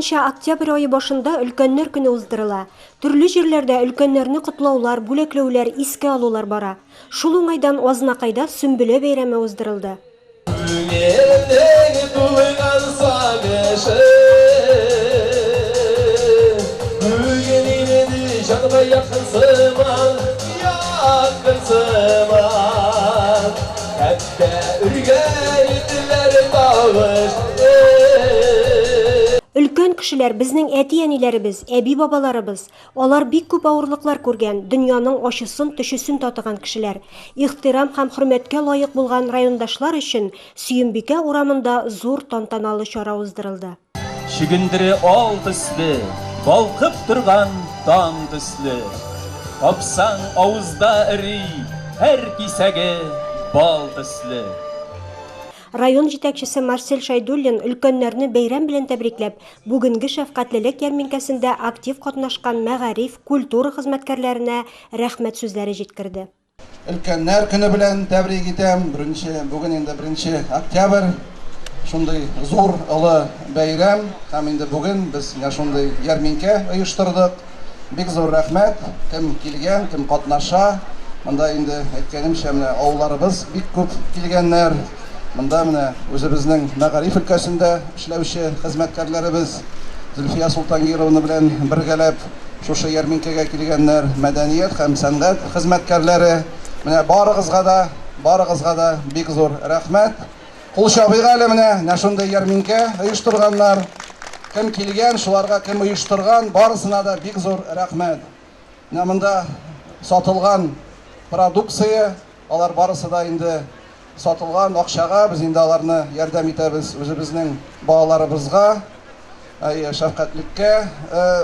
буенча октябрь айы башында өлкәннәр көне уздырыла. Төрле җирләрдә өлкәннәрне котлаулар, бүләкләүләр, искә алулар бара. Шул уңайдан Азнакайда Сөмбеле бәйрәме уздырылды. Өлкән кешеләр безнең әти-әниләребез, әби-бабаларыбыз. Алар бик күп авырлыклар күргән, дөньяның ачысын, төшесен татыган кешеләр. Ихтирам һәм хөрмәткә лаек булган райондашлар өчен Сөембикә урамында зур тантаналы чара уздырылды. Шигендере ал төсле, балкып торган дан төсле. Капсаң авызда эри, һәр кисәге бал төсле. Район җитәкчесе Марсель Шайдуллин өлкәннәрне бәйрәм белән тәбрикләп, бүгенге шәфкатьлелек ярминкәсендә актив катнашкан мәгариф, культура хезмәткәрләренә рәхмәт сүзләре җиткерде. Өлкәннәр көне белән тәбрик итәм. Бүген инде 1 октябрь. Шундый зур олы бәйрәм һәм инде бүген без шундый ярминкә оештырдык. Бик зур рәхмәт. Кем килгән, кем катнаша. Монда инде әйткәнемчә менә авылларыбыз бик күп килгәннәр. Монда менә үзебезнең мәгариф өлкәсендә эшләүче хезмәткәрләребез Зөлфия Султангировна белән бергәләп шушы ярминкәгә килгәннәр, мәдәният һәм сәнгать хезмәткәрләре. Менә барыгызга да бик зур рәхмәт. Кул чабыйга әле менә шундый ярминкә оештырганнар. Кем килгән, шуларга кем оештырган, барысына да бик зур рәхмәт. Монда сатылган продукция, алар барысы да инде сатылган акчага без инде аларны ярдәм итәбез үзебезнең балаларыбызга, шәфкатьлеккә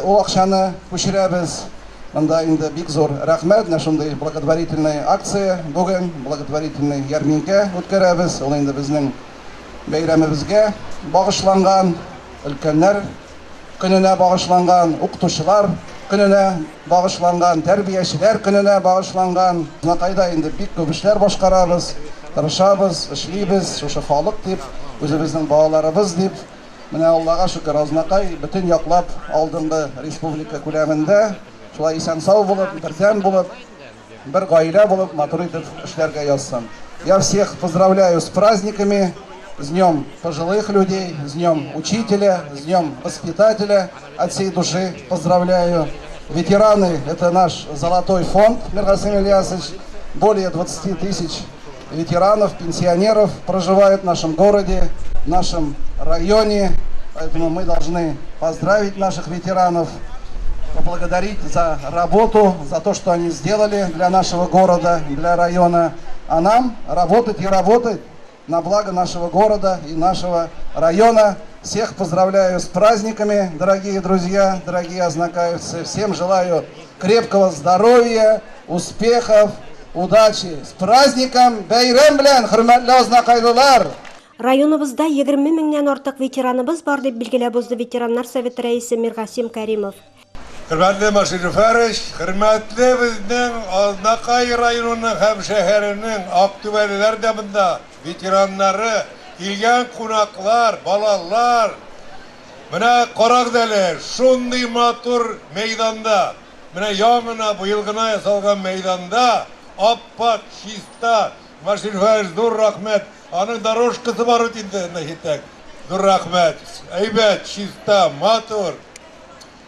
ул акчаны күчерәбез. Монда инде бик зур рәхмәт, шундый благотворительная акция, бүген благотворительный ярминкә үткәрәбез. Ул инде безнең бәйрәмебезгә багышланган, өлкәннәр көненә багышланган, укытучылар көненә багышланган, тәрбиячеләр көненә багышланган. Азнакайда инде бик күп эшләр башкарабыз. Тырышабыз, эшлибез, шушы халык дип, үзебезнең балаларыбыз дип. Менә Аллага шөкер, Азнакай бөтен яклап алдынгы республика күләмендә шулай исән-сау булып, бердәм булып, бер гаилә булып, матур итеп эшләргә язсын. Я всех поздравляю с праздниками, с Днем пожилых людей, с Днем учителя, с Днем воспитателя. От всей души поздравляю. Ветераны – это наш золотой фонд, Миргасим Ильясович. Более 20 тысяч ветеранов, пенсионеров проживают в нашем городе, в нашем районе. Поэтому мы должны поздравить наших ветеранов, поблагодарить за работу, за то, что они сделали для нашего города, для района. А нам работать и работать на благо нашего города и нашего района. Всех поздравляю с праздниками, дорогие друзья, дорогие азнакаевцы. Всем желаю крепкого здоровья, успехов, удачи. С праздником бәйрәм белән, хөрмәтле азнакайлылар! Районыбызда 20 меңнән артык ветераныбыз бар дип билгеләп узды ветераннар советы рәисе Миргасим Кәримов. Хөрмәтле Марсель Фәриш, хөрмәтле безнең Азнакай районының һәм шәһәренең актүбәлеләр дә монда, ветераннары, килгән кунаклар, балалар. Менә карагыз әле, шундый матур мәйданда, менә яңына быел гына ясалган мәйданда, аппак, чиста, Марсель Фәриш, зур рәхмәт. Аның дорожкасы бар инде нәһитәк. Зур рәхмәт. Әйбәт, чиста, матур.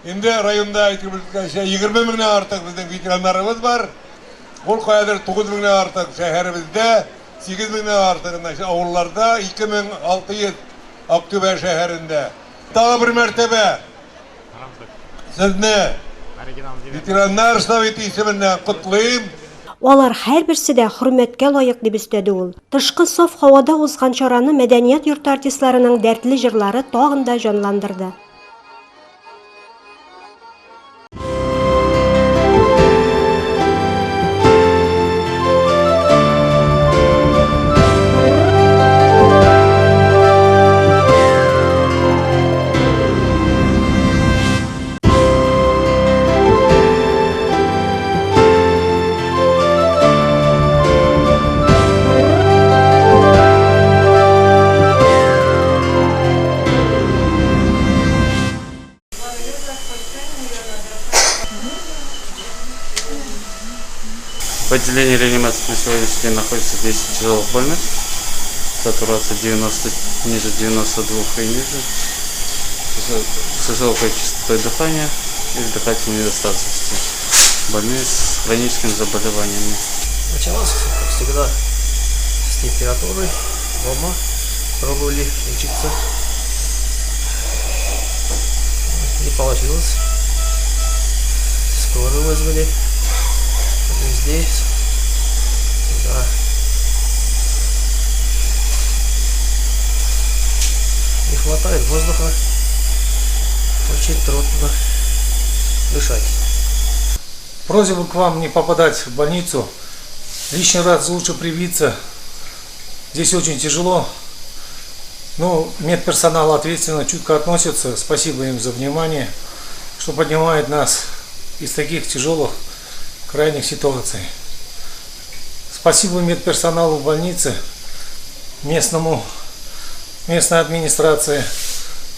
Инде районда әйтелгәнчә 20 меңнән артык безнең ветераннарыбыз бар. Ул каядыр 9 меңнән артык шәһәребездә, 8 меңнән артык авылларда, 2600 Актүбә шәһәрендә. Тагы бер мәртәбә сезне ветераннар советы исеменнән котлыйм. Алар һәрберсе дә хөрмәткә лаек дип өстәде ул. Тышкы саф һавада узган чараны мәдәният йорты артистларының дәртле җырлары тагын да җанландырды. В отделении реанимации на сегодняшний день находится 10 тяжелых больных. Сатурация 90, ниже 92 и ниже. С высокой частотой дыхания и дыхательной недостаточности. Больные с хроническими заболеваниями. Началось, как всегда, с температурой. Дома пробовали лечиться. Не получилось. Скорую вызвали. И здесь. Да. Не хватает воздуха. Очень трудно дышать. Просьба к вам не попадать в больницу. Лишний раз лучше привиться. Здесь очень тяжело. Но медперсонал ответственно, чутко относится. Спасибо им за внимание, что поднимает нас из таких тяжелых, крайних ситуаций. Спасибо медперсоналу больницы, местной администрации,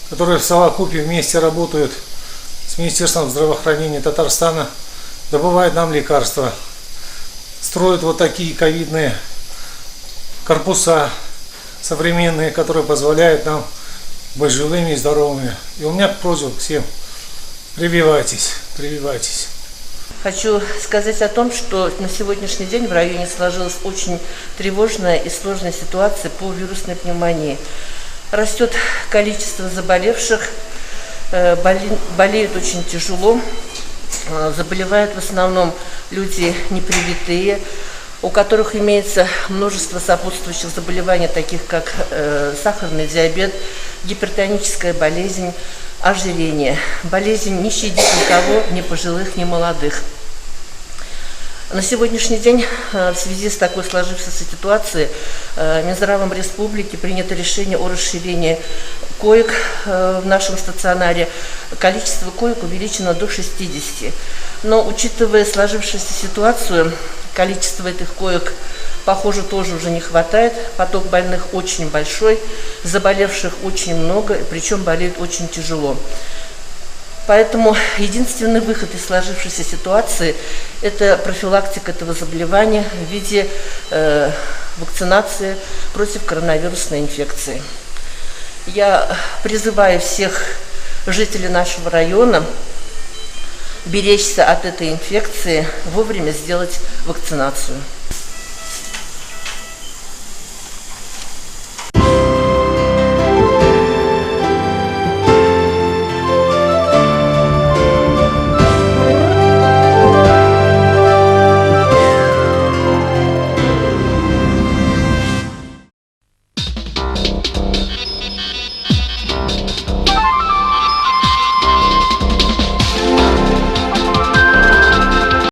которые в совокупе вместе работают с Министерством здравоохранения Татарстана, добывают нам лекарства, строят вот такие ковидные корпуса современные, которые позволяют нам быть живыми и здоровыми. И у меня просьба к всем: прививайтесь, прививайтесь. Хочу сказать о том, что на сегодняшний день в районе сложилась очень тревожная и сложная ситуация по вирусной пневмонии. Растет количество заболевших, болеют очень тяжело, заболевают в основном люди непривитые, у которых имеется множество сопутствующих заболеваний, таких как сахарный диабет, гипертоническая болезнь, ожирение. Болезнь не щадит никого, ни пожилых, ни молодых. На сегодняшний день в связи с такой сложившейся ситуацией Минздравом Республики принято решение о расширении коек в нашем стационаре. Количество коек увеличено до 60. Но учитывая сложившуюся ситуацию, количество этих коек, похоже, тоже уже не хватает. Поток больных очень большой, заболевших очень много, причем болеют очень тяжело. Поэтому единственный выход из сложившейся ситуации – это профилактика этого заболевания в виде вакцинации против коронавирусной инфекции. Я призываю всех жителей нашего района беречься от этой инфекции, вовремя сделать вакцинацию.